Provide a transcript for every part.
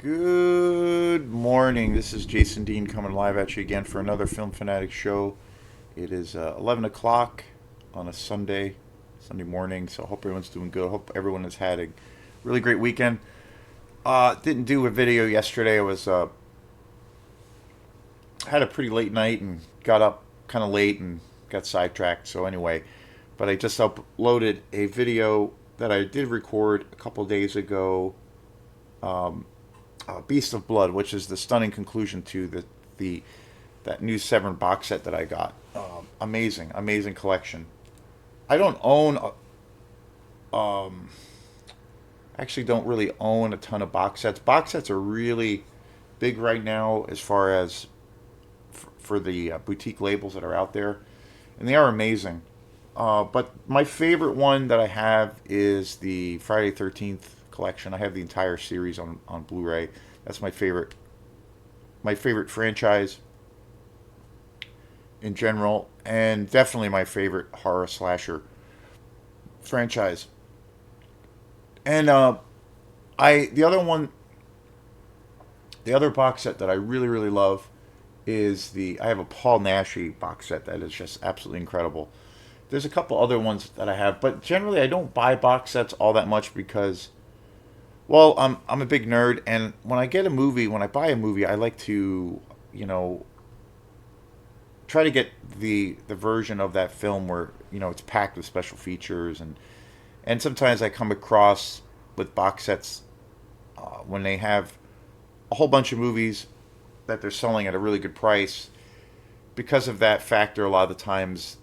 Good morning. This is Jason Dean coming live at you again for another Film Fanatic show. It is 11 o'clock on a Sunday morning, so I hope everyone's doing good. I hope everyone has had a really great weekend. Didn't do a video yesterday. I was had a pretty late night and got up kind of late and got sidetracked. So anyway, but I just uploaded a video that I did record a couple days ago. Beast of Blood, which is the stunning conclusion to the that new Severn box set that I got. Amazing collection. I don't own, actually don't really own a ton of box sets. Box sets are really big right now as far as for the boutique labels that are out there, and they are amazing. But my favorite one that I have is the Friday 13th collection. I have the entire series on Blu-ray. That's my favorite franchise in general, and definitely my favorite horror slasher franchise. And I the other box set that I really love is I have a Paul Naschy box set that is just absolutely incredible. There's a couple other ones that I have, but generally I don't buy box sets all that much because, well, I'm a big nerd, and when I buy a movie, I like to, try to get the version of that film where it's packed with special features, and sometimes I come across with box sets when they have a whole bunch of movies that they're selling at a really good price. Because of that factor, a lot of the times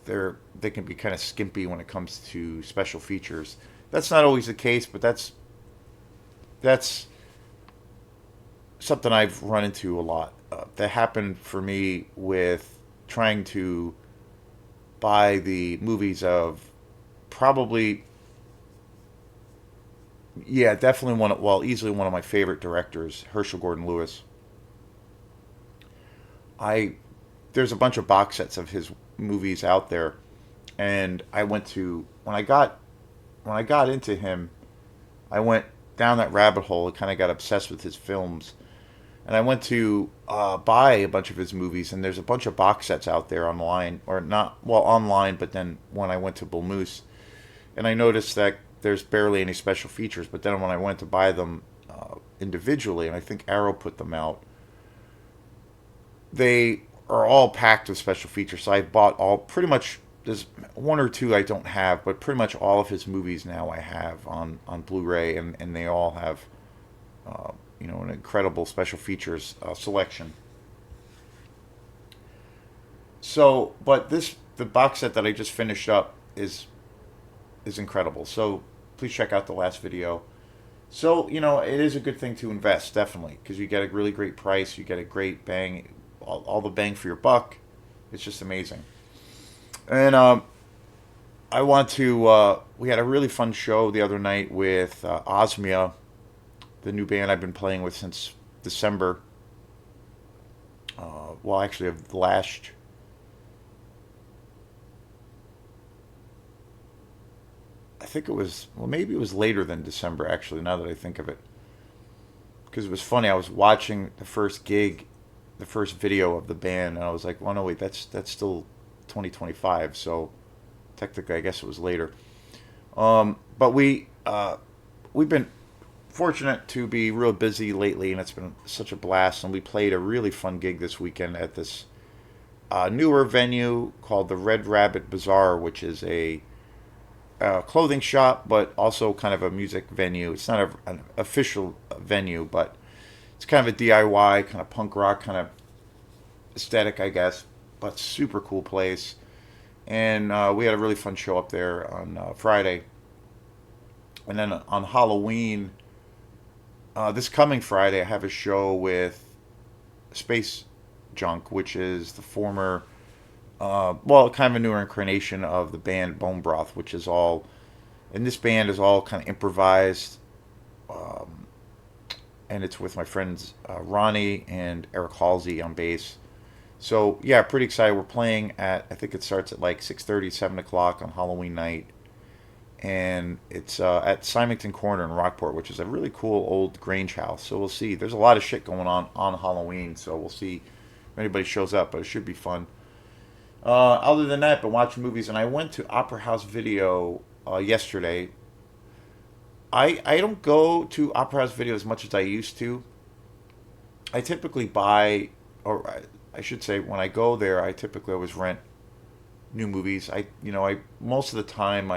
they can be kind of skimpy when it comes to special features. That's not always the case, but that's something I've run into a lot. That happened for me with trying to buy the movies of probably, yeah, definitely easily one of my favorite directors, Herschel Gordon Lewis. I There's a bunch of box sets of his movies out there, and I went to when I got into him, I went down that rabbit hole. I kind of got obsessed with his films, and I went to buy a bunch of his movies. And there's a bunch of box sets out there online, or not well online, but then when I went to Bull Moose, and I noticed that there's barely any special features. But then when I went to buy them individually, and I think Arrow put them out, they are all packed with special features. So I bought all pretty much. There's one or two I don't have, but pretty much all of his movies now I have on Blu-ray, and they all have an incredible special features selection. So, but the box set that I just finished up is incredible. So please check out the last video. So it is a good thing to invest, definitely, because you get a really great price. You get a great bang, all the bang for your buck. It's just amazing. And I want to. We had a really fun show the other night with Osmia, the new band I've been playing with since December. Well, actually, of the last. I think it was. Well, maybe it was later than December. Actually, now that I think of it, because it was funny. I was watching the first gig, the first video of the band, and I was like, "Well, no, wait, that's still 2025." So technically, I guess it was later. But we've been fortunate to be real busy lately, and it's been such a blast. And we played a really fun gig this weekend at this newer venue called the Red Rabbit Bazaar, which is a clothing shop, but also kind of a music venue. It's not an official venue, but it's kind of a DIY, kind of punk rock kind of aesthetic, I guess. But super cool place. And we had a really fun show up there on Friday. And then on Halloween, this coming Friday, I have a show with Space Junk, which is the former, kind of a newer incarnation of the band Bone Broth, which is all, and this band is all kind of improvised. And it's with my friends Ronnie and Eric Halsey on bass. So yeah, pretty excited. We're playing at, I think it starts at like 6:30, 7 o'clock on Halloween night, and it's at Symington Corner in Rockport, which is a really cool old Grange house. So we'll see. There's a lot of shit going on Halloween, so we'll see if anybody shows up. But it should be fun. Other than that, been watching movies, and I went to Opera House Video yesterday. I don't go to Opera House Video as much as I used to. I typically buy, or I should say, when I go there, I typically always rent new movies. I most of the time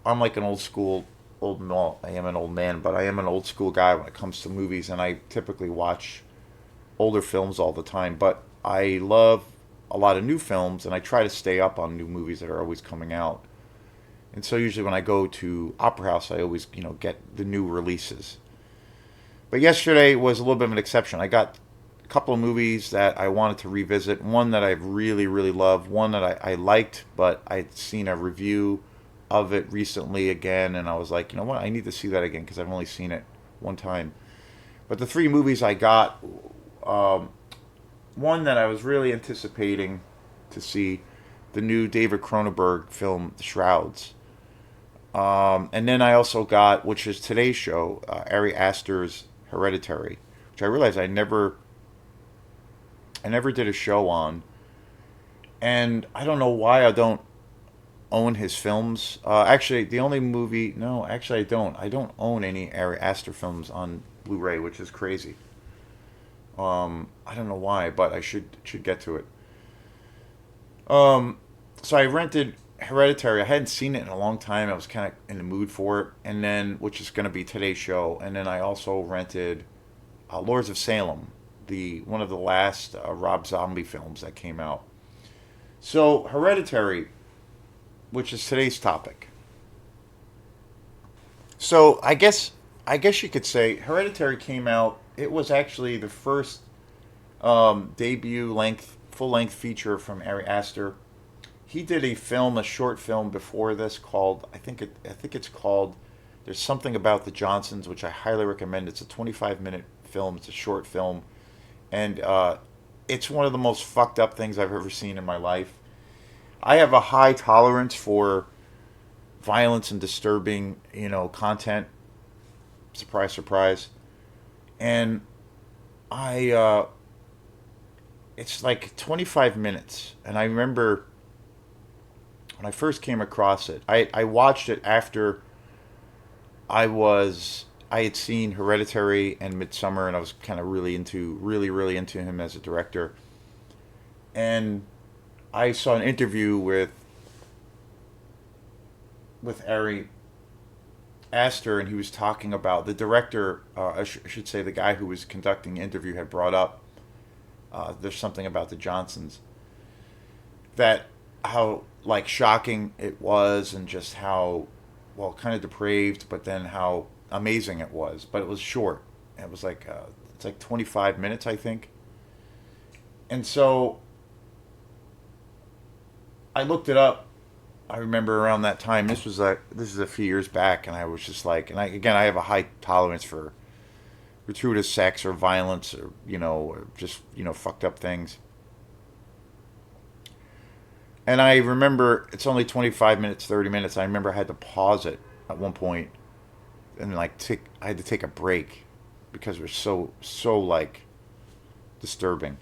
I'm like an old school old no, I am an old man, but I am an old school guy when it comes to movies, and I typically watch older films all the time. But I love a lot of new films, and I try to stay up on new movies that are always coming out. And so usually when I go to Opera House, I always get the new releases. But yesterday was a little bit of an exception. I got a couple of movies that I wanted to revisit. One that I really, really loved. One that I liked, but I'd seen a review of it recently again, and I was like, you know what, I need to see that again because I've only seen it one time. But the three movies I got, um, one that I was really anticipating to see, the new David Cronenberg film, The Shrouds. And then I also got, which is today's show, Ari Aster's Hereditary, which I realized I never did a show on, and I don't know why I don't own his films. Actually, the only movie, no, actually I don't. I don't own any Ari Aster films on Blu-ray, which is crazy. I don't know why, but I should get to it. Um, so I rented Hereditary. I hadn't seen it in a long time. I was kind of in the mood for it, and then which is going to be today's show. And then I also rented Lords of Salem, the one of the last Rob Zombie films that came out. So Hereditary, which is today's topic. So I guess you could say Hereditary came out. It was actually the first debut length, full length feature from Ari Aster. He did a short film before this called I think it's called There's Something About the Johnsons, which I highly recommend. It's a 25-minute film. It's a short film, and it's one of the most fucked up things I've ever seen in my life. I have a high tolerance for violence and disturbing, content. Surprise, surprise. And I it's like 25 minutes, and I remember when I first came across it, I watched it after I had seen Hereditary and Midsummer, and I was kind of really into him as a director. And I saw an interview with Ari Aster, and he was talking about the director. I should say the guy who was conducting the interview had brought up there's something about the Johnsons, that how like shocking it was, and just how well kind of depraved, but then how amazing it was. But it was short. It was like it's like 25 minutes, I think. And so I looked it up. I remember around that time. This is a few years back, and I was just like, and I have a high tolerance for gratuitous sex or violence, or or just fucked up things. And I remember it's only 25 minutes, 30 minutes. I remember I had to pause it at one point, and I had to take a break because it was so like disturbing.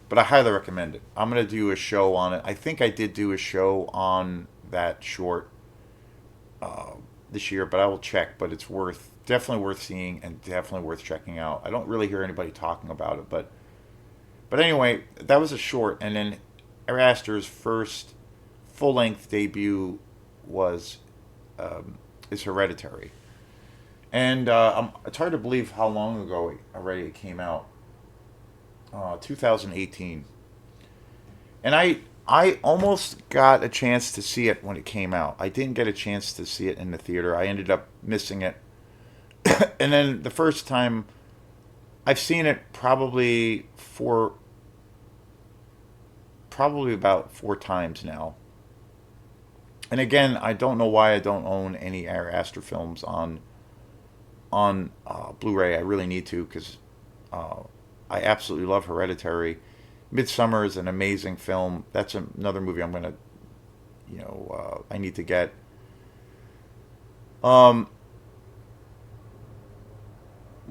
But I highly recommend it. I'm gonna do a show on it. I think I did do a show on that short uh, this year, but I will check. But it's definitely worth seeing, and definitely worth checking out. I don't really hear anybody talking about it, but anyway, that was a short. And then Ari Aster's first full length debut was is Hereditary, and it's hard to believe how long ago already it came out. 2018, and I almost got a chance to see it when it came out. I didn't get a chance to see it in the theater. I ended up missing it, and then the first time I've seen it probably about four times now. And again, I don't know why I don't own any Ari Aster films on Blu-ray. I really need to, because uh, I absolutely love Hereditary. Midsummer is an amazing film. That's another movie I'm gonna, I need to get. Um,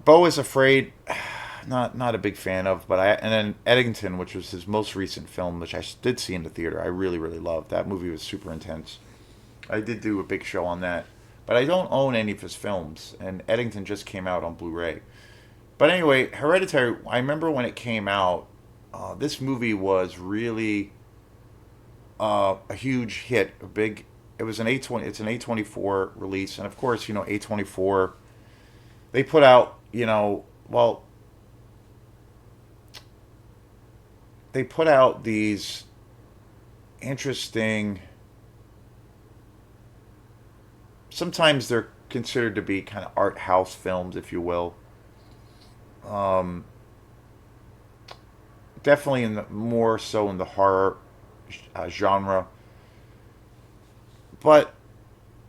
Beau is Afraid, not a big fan of, but I and then Eddington, which was his most recent film, which I did see in the theater. I really really loved that movie. Was super intense. I did do a big show on that, but I don't own any of his films, and Eddington just came out on Blu-ray. But anyway, Hereditary. I remember when it came out. This movie was really a huge hit, a big. It was an A20. It's an A24 release, and of course, A24. They put out, well, they put out these interesting. Sometimes they're considered to be kind of art house films, if you will. Um, Definitely more so in the horror genre, but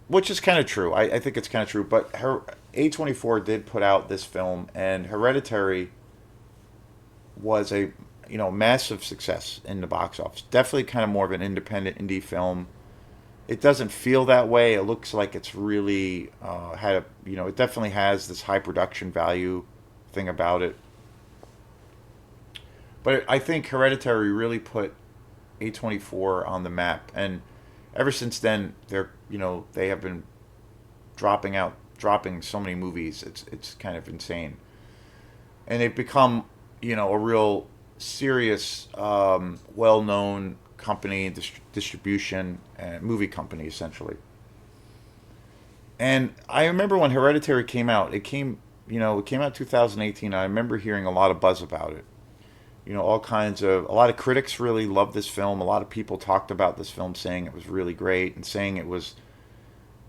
which is kind of true. I think it's kind of true. But her A24 did put out this film, and Hereditary was a massive success in the box office. Definitely kind of more of an independent indie film. It doesn't feel that way. It looks like it's really had a it definitely has this high production value thing about it. But I think Hereditary really put A24 on the map, and ever since then they have been dropping so many movies. It's kind of insane, and they've become a real serious, well known company, distribution and movie company essentially. And I remember when Hereditary came out, it came out 2018. I remember hearing a lot of buzz about it. All kinds of a lot of critics really loved this film. A lot of people talked about this film, saying it was really great and saying it was,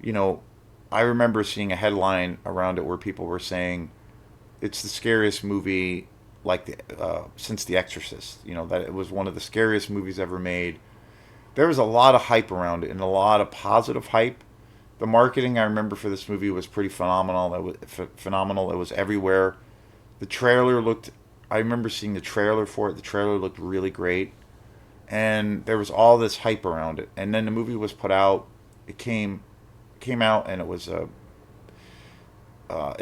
you know, I remember seeing a headline around it where people were saying it's the scariest movie since The Exorcist. That it was one of the scariest movies ever made. There was a lot of hype around it and a lot of positive hype. The marketing I remember for this movie was pretty phenomenal. It was phenomenal. It was everywhere. The trailer looked. I remember seeing the trailer for it. The trailer looked really great, and there was all this hype around it. And then the movie was put out. It came out, and it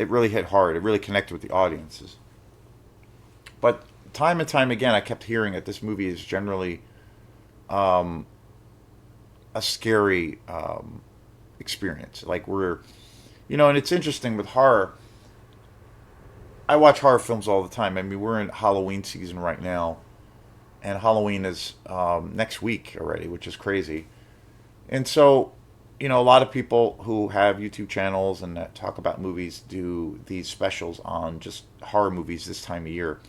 really hit hard. It really connected with the audiences. But time and time again, I kept hearing that this movie is generally um, a scary experience. And it's interesting with horror. I watch horror films all the time. I mean, we're in Halloween season right now, and Halloween is next week already, which is crazy. And so, a lot of people who have YouTube channels and that talk about movies do these specials on just horror movies this time of year.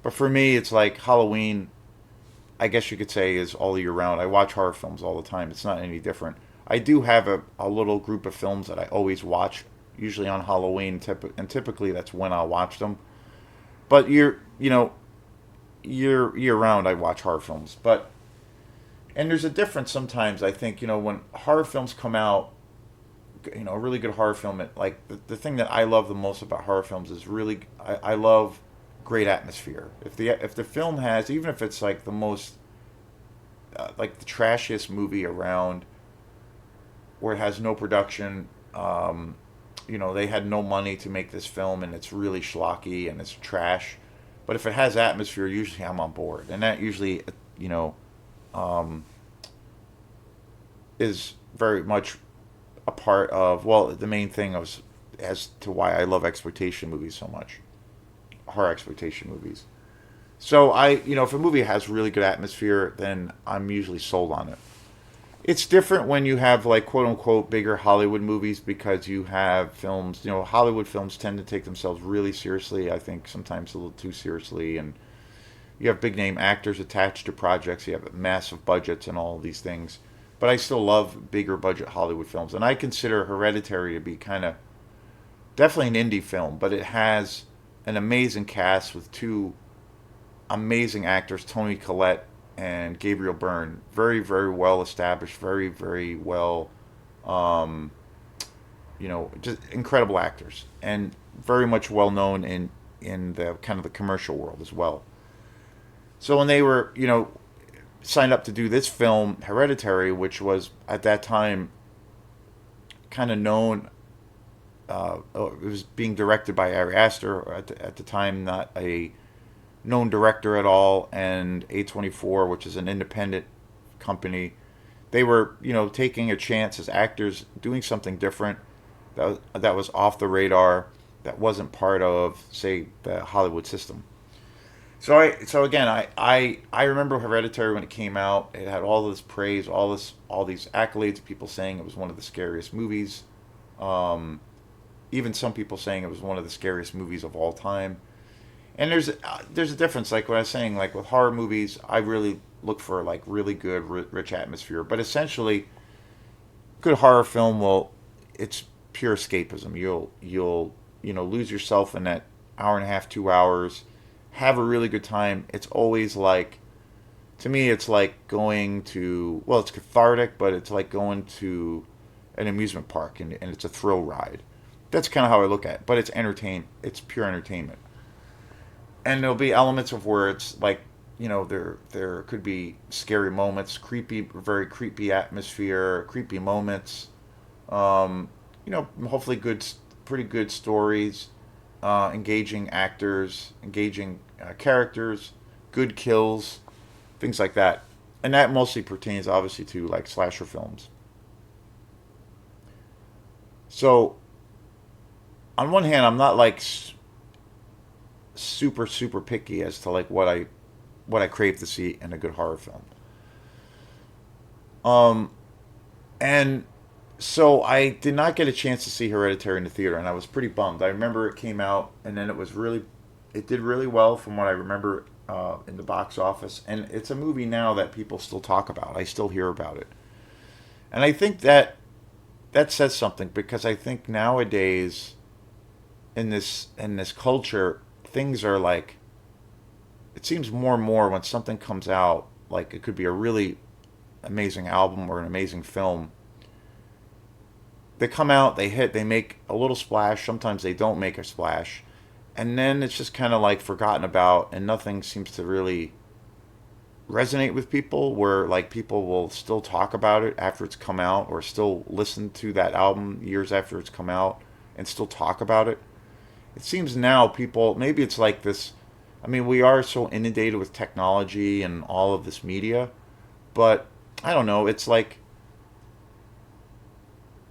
But for me, it's like Halloween, I guess you could say, is all year round. I watch horror films all the time. It's not any different. I do have a little group of films that I always watch, usually on Halloween, and typically that's when I'll watch them. But year round, I watch horror films. And there's a difference sometimes. I think when horror films come out, a really good horror film. Like the thing that I love the most about horror films is really I love great atmosphere. If the film has, even if it's like the most like the trashiest movie around, where it has no production. They had no money to make this film, and it's really schlocky and it's trash. But if it has atmosphere, usually I'm on board, and that usually, you know, um, is very much a part of the main thing as to why I love exploitation movies so much, horror exploitation movies. So if a movie has really good atmosphere, then I'm usually sold on it. It's different when you have like quote unquote bigger Hollywood movies because you have films. Hollywood films tend to take themselves really seriously. I think sometimes a little too seriously, and you have big name actors attached to projects. You have massive budgets and all of these things. But I still love bigger budget Hollywood films, and I consider Hereditary to be kind of definitely an indie film, but it has an amazing cast with two amazing actors, Tony Collette and Gabriel Byrne. Very, very well established, very, very well, um, just incredible actors, and very much well known in the kind of the commercial world as well. So when they were, signed up to do this film, Hereditary, which was at that time kind of known. it was being directed by Ari Aster at the time, not a known director at all, and A24, which is an independent company. They were, taking a chance as actors, doing something different that was off the radar, that wasn't part of, say, the Hollywood system. So again, I remember Hereditary when it came out. It had all this praise, all these accolades, people saying it was one of the scariest movies. Um, Even some people saying it was one of the scariest movies of all time. And there's a difference. Like what I was saying, like with horror movies, I really look for like really good, rich atmosphere. But essentially, good horror film will, it's pure escapism. You'll lose yourself in that hour and a half, 2 hours, have a really good time. It's always like, to me, it's like going to, well, it's cathartic, but it's like going to an amusement park, and it's a thrill ride. That's kind of how I look at it. But it's pure entertainment. And there'll be elements of where it's like, there could be scary moments, very creepy atmosphere, creepy moments. Hopefully pretty good stories, engaging actors, engaging characters, good kills, things like that. And that mostly pertains, obviously, to like slasher films. So, on one hand, I'm not like super super picky as to like what I crave to see in a good horror film. Um, and so I did not get a chance to see Hereditary in the theater, and I was pretty bummed. I remember it came out, and then it did really well from what I remember in the box office, and it's a movie now that people still talk about. I still hear about it, and I think that says something because I think nowadays in this culture, things are like, it seems more and more when something comes out, like it could be a really amazing album or an amazing film. They come out, they hit, they make a little splash. Sometimes they don't make a splash, and then it's just kind of like forgotten about, and nothing seems to really resonate with people. Where like people will still talk about it after it's come out, or still listen to that album years after it's come out, and still talk about it. It seems now people, maybe it's like this. I mean, we are so inundated with technology and all of this media, but I don't know. It's like,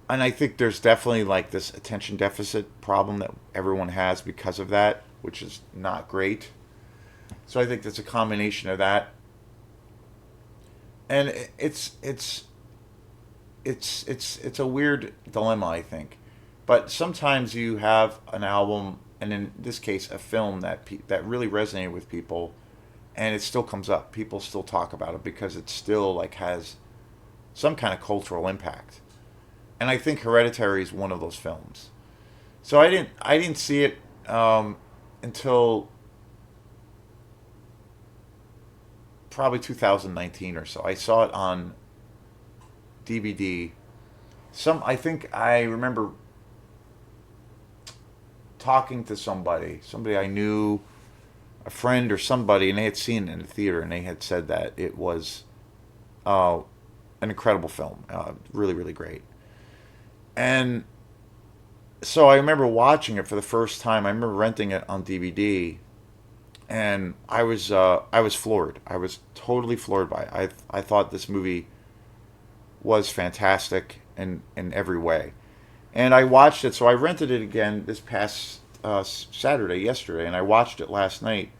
and I think there's definitely like this attention deficit problem that everyone has because of that, which is not great. So I think that's a combination of that, and it's a weird dilemma, I think. But sometimes you have an album, and in this case, a film that really resonated with people, and it still comes up. People still talk about it because it still like has some kind of cultural impact. And I think Hereditary is one of those films. So I didn't see it until probably 2019 or so. I saw it on DVD. I think I remember talking to somebody I knew, a friend or somebody, and they had seen it in the theater, and they had said that it was uh, an incredible film, really, really great. And so I remember watching it for the first time. I remember renting it on DVD, and I was floored. I was totally floored by it. I thought this movie was fantastic in every way. And I watched it. So I rented it again this past Saturday, yesterday, and I watched it last night.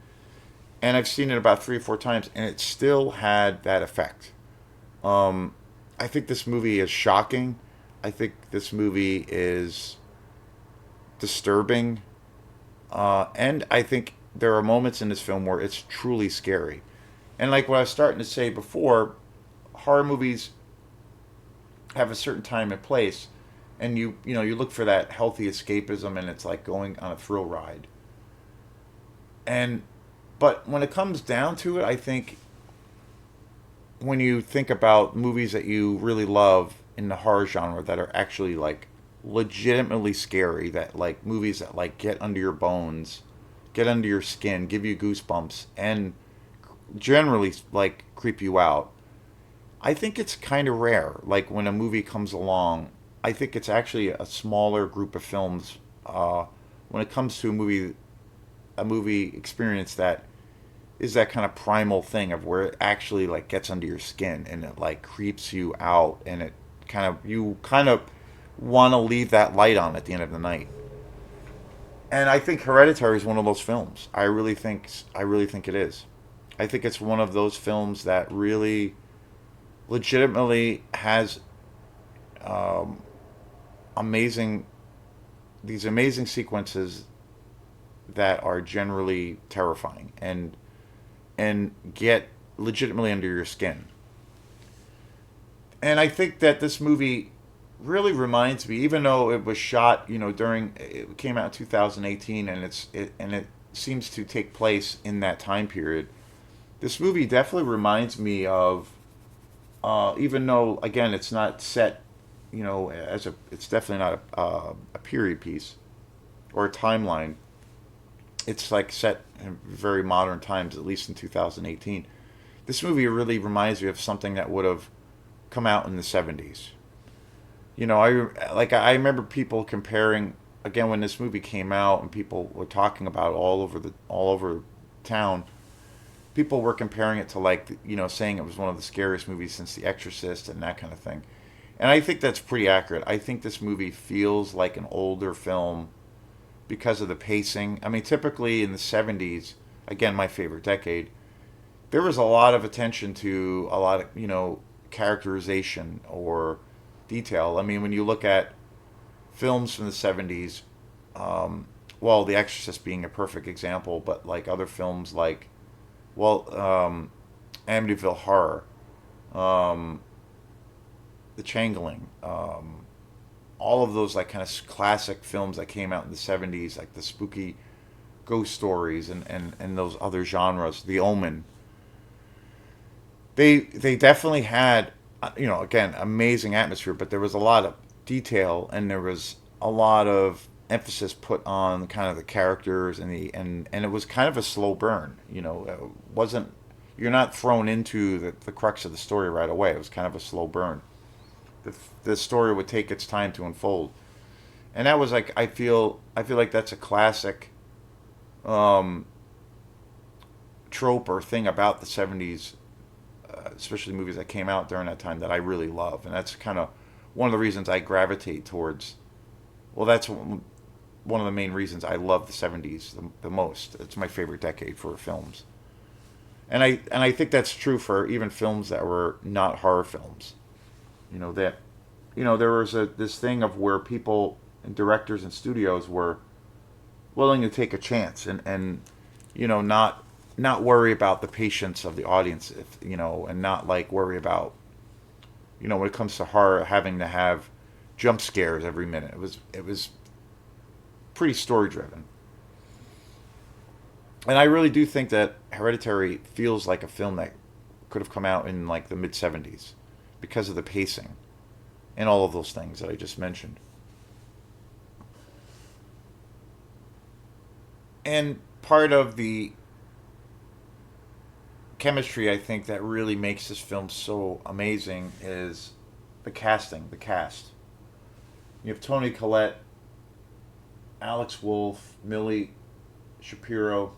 And I've seen it about 3 or 4 times, and it still had that effect. Um, I think this movie is shocking. I think this movie is disturbing, and I think there are moments in this film where it's truly scary. And like what I was starting to say before, horror movies have a certain time and place, and you look for that healthy escapism, and it's like going on a thrill ride. And but when it comes down to it, I think when you think about movies that you really love in the horror genre that are actually like legitimately scary, that like movies that like get under your bones, get under your skin, give you goosebumps, and generally like creep you out. I think it's kind of rare, like when a movie comes along I think it's actually a smaller group of films when it comes to a movie experience that is that kind of primal thing of where it actually like gets under your skin and it like creeps you out and it kind of you kind of want to leave that light on at the end of the night. And I think Hereditary is one of those films. I really think it is. I think it's one of those films that really legitimately has um, amazing these amazing sequences that are generally terrifying and get legitimately under your skin. And I think that this movie really reminds me, even though it was shot, during it came out in 2018, and it seems to take place in that time period. This movie definitely reminds me of, even though again it's not set, as it's definitely not a period piece or a timeline. It's like set in very modern times, at least in 2018. This movie really reminds me of something that would have come out in the 70s. I remember people comparing again when this movie came out and people were talking about it all over town. People were comparing it to like saying it was one of the scariest movies since The Exorcist and that kind of thing. And I think that's pretty accurate. I think this movie feels like an older film because of the pacing. I mean, typically in the 70s, again, my favorite decade, there was a lot of attention to a lot of, characterization or detail. I mean, when you look at films from the 70s, well, The Exorcist being a perfect example, but like other films like, well, Amityville Horror, um, The Changeling, all of those like kind of classic films that came out in the 70s, like the spooky ghost stories and those other genres, The Omen, they definitely had again amazing atmosphere, but there was a lot of detail and there was a lot of emphasis put on kind of the characters and it was kind of a slow burn. It wasn't you're not thrown into the crux of the story right away. It was kind of a slow burn. The story would take its time to unfold, and that was like I feel like that's a classic um, trope or thing about the 70s, especially movies that came out during that time that I really love. And that's kind of one of the reasons I gravitate towards. Well, that's one of the main reasons I love the 70s the most. It's my favorite decade for films. And I think that's true for even films that were not horror films. That there was this thing of where people and directors and studios were willing to take a chance and not worry about the patience of the audience, if and not like worry about when it comes to horror having to have jump scares every minute. It was pretty story driven, and I really do think that Hereditary feels like a film that could have come out in like the mid 70s because of the pacing and all of those things that I just mentioned. And part of the chemistry I think that really makes this film so amazing is the casting, the cast. You have Tony Collette, Alex Wolff, Millie Shapiro,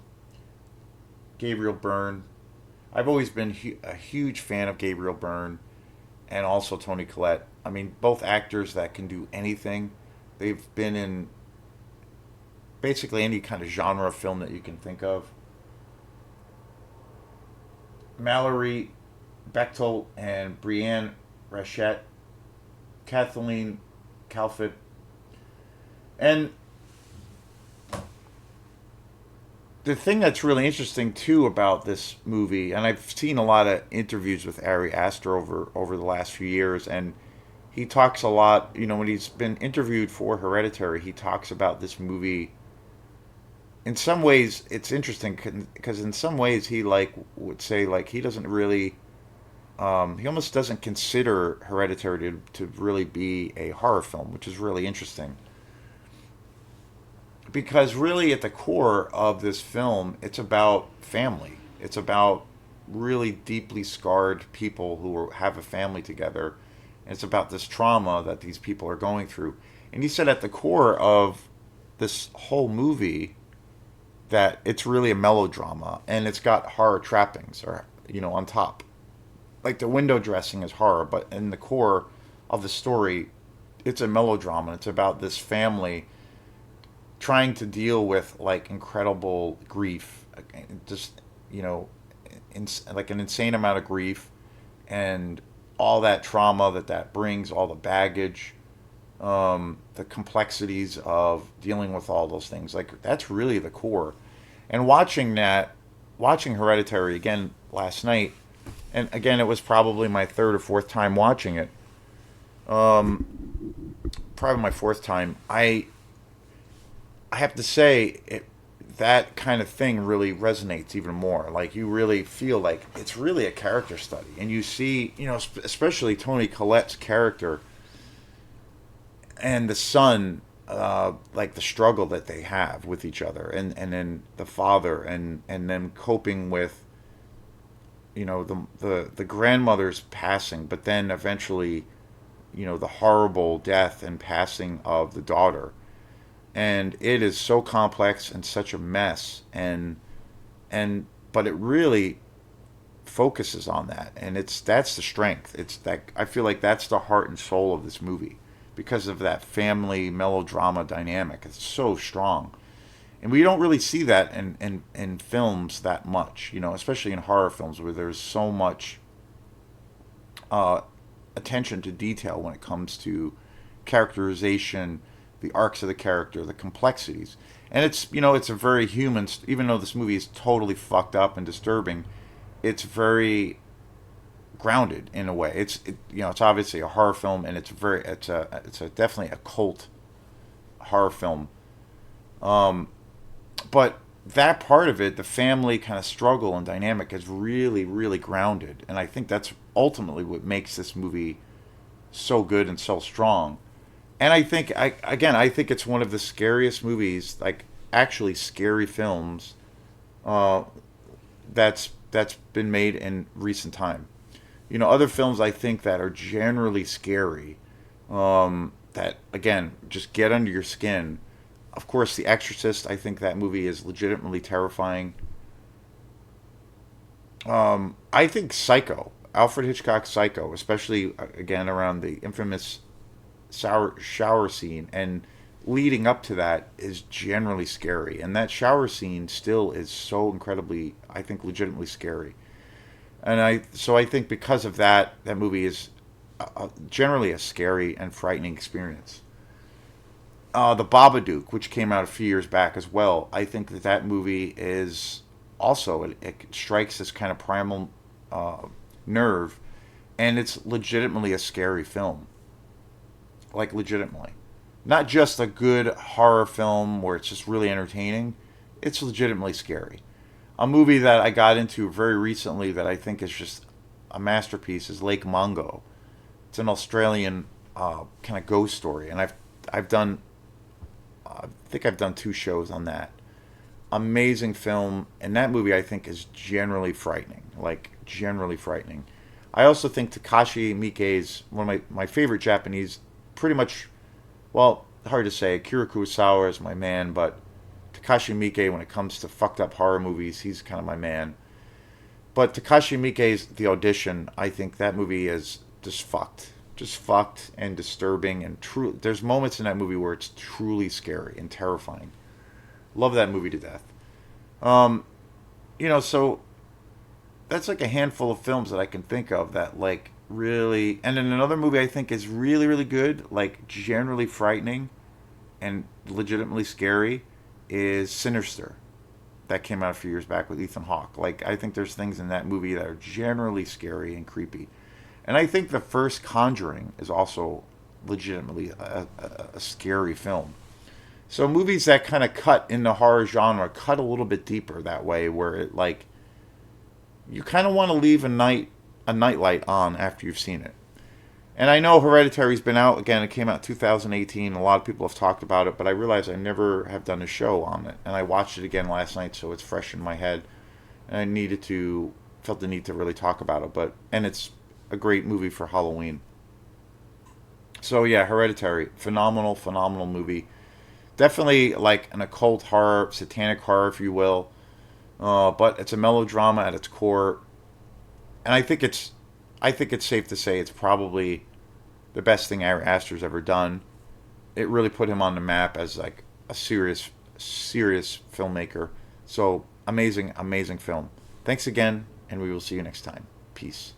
Gabriel Byrne. I've always been a huge fan of Gabriel Byrne and also Tony Collette. I mean, both actors that can do anything. They've been in basically any kind of genre film that you can think of. Mallory Bechtel and Brienne Rachette, Kathleen Calfett, and the thing that's really interesting too about this movie, and I've seen a lot of interviews with Ari Aster over the last few years, and he talks a lot. When he's been interviewed for Hereditary, he talks about this movie. In some ways, it's interesting because in some ways he like would say like he doesn't really, he almost doesn't consider Hereditary to really be a horror film, which is really interesting because really at the core of this film it's about family. It's about really deeply scarred people who have a family together And it's about this trauma that these people are going through. And he said at the core of this whole movie that it's really a melodrama and it's got horror trappings or on top. Like the window dressing is horror, but in the core of the story, it's a melodrama. It's about this family trying to deal with like incredible grief, just you know, like an insane amount of grief, and all that trauma that brings, all the baggage, the complexities of dealing with all those things. Like that's really the core. And watching Hereditary again last night, and again it was probably my third or fourth time watching it. Probably my fourth time. I have to say that kind of thing really resonates even more. Like you really feel like it's really a character study, and you see, especially Tony Collette's character and the son, like the struggle that they have with each other, and then the father, and then coping with, the grandmother's passing, but then eventually, the horrible death and passing of the daughter, and it is so complex and such a mess, and but it really focuses on that, and that's the strength. It's that I feel like that's the heart and soul of this movie because of that family melodrama dynamic. It's so strong, and we don't really see that in films that much, especially in horror films where there's so much uh, attention to detail when it comes to characterization, the arcs of the character, the complexities. And it's a very human, even though this movie is totally fucked up and disturbing, it's very grounded in a way. It's obviously a horror film, and it's a definitely a cult horror film. Um, but that part of it, the family kind of struggle and dynamic, is really, really grounded, and I think that's ultimately what makes this movie so good and so strong. And I think it's one of the scariest movies, like actually scary films, uh, that's been made in recent time. Other films I think that are generally scary, that again just get under your skin. Of course, The Exorcist. I think that movie is legitimately terrifying. I think Psycho, Alfred Hitchcock's Psycho, especially again around the infamous shower scene and leading up to that, is generally scary. And that shower scene still is so incredibly, I think, legitimately scary. And I think because of that, that movie is generally a scary and frightening experience. The Babadook, which came out a few years back as well, I think that movie is also, it strikes this kind of primal uh, nerve, and it's legitimately a scary film, like legitimately, not just a good horror film where it's just really entertaining. It's legitimately scary. A movie that I got into very recently that I think is just a masterpiece is Lake Mungo. It's an Australian kind of ghost story, and I've done I think I've done two shows on that. Amazing film, and that movie I think is generally frightening, like generally frightening. I also think Takashi Miike's one of my favorite Japanese, pretty much, well, hard to say. Akira Kurosawa is my man, but Takashi Miike, when it comes to fucked up horror movies, he's kind of my man. But Takashi Miike's The Audition, I think that movie is just fucked and disturbing, and true. There's moments in that movie where it's truly scary and terrifying. Love that movie to death. Um, so that's like a handful of films that I can think of that like really. And then another movie I think is really, really good, like generally frightening and legitimately scary, is Sinister. That came out a few years back with Ethan Hawke. Like I think there's things in that movie that are generally scary and creepy. And I think the first Conjuring is also legitimately a scary film. So movies that kind of cut in the horror genre cut a little bit deeper that way, where it like you kind of want to leave a nightlight on after you've seen it. And I know Hereditary's been out again. It came out in 2018. A lot of people have talked about it, but I realize I never have done a show on it. And I watched it again last night, so it's fresh in my head. And felt the need to really talk about it. And it's a great movie for Halloween. So yeah, Hereditary, phenomenal, phenomenal movie. Definitely like an occult horror, satanic horror, if you will. But it's a melodrama at its core, and I think it's safe to say it's probably the best thing Ari Aster's ever done. It really put him on the map as like a serious, serious filmmaker. So amazing, amazing film. Thanks again, and we will see you next time. Peace.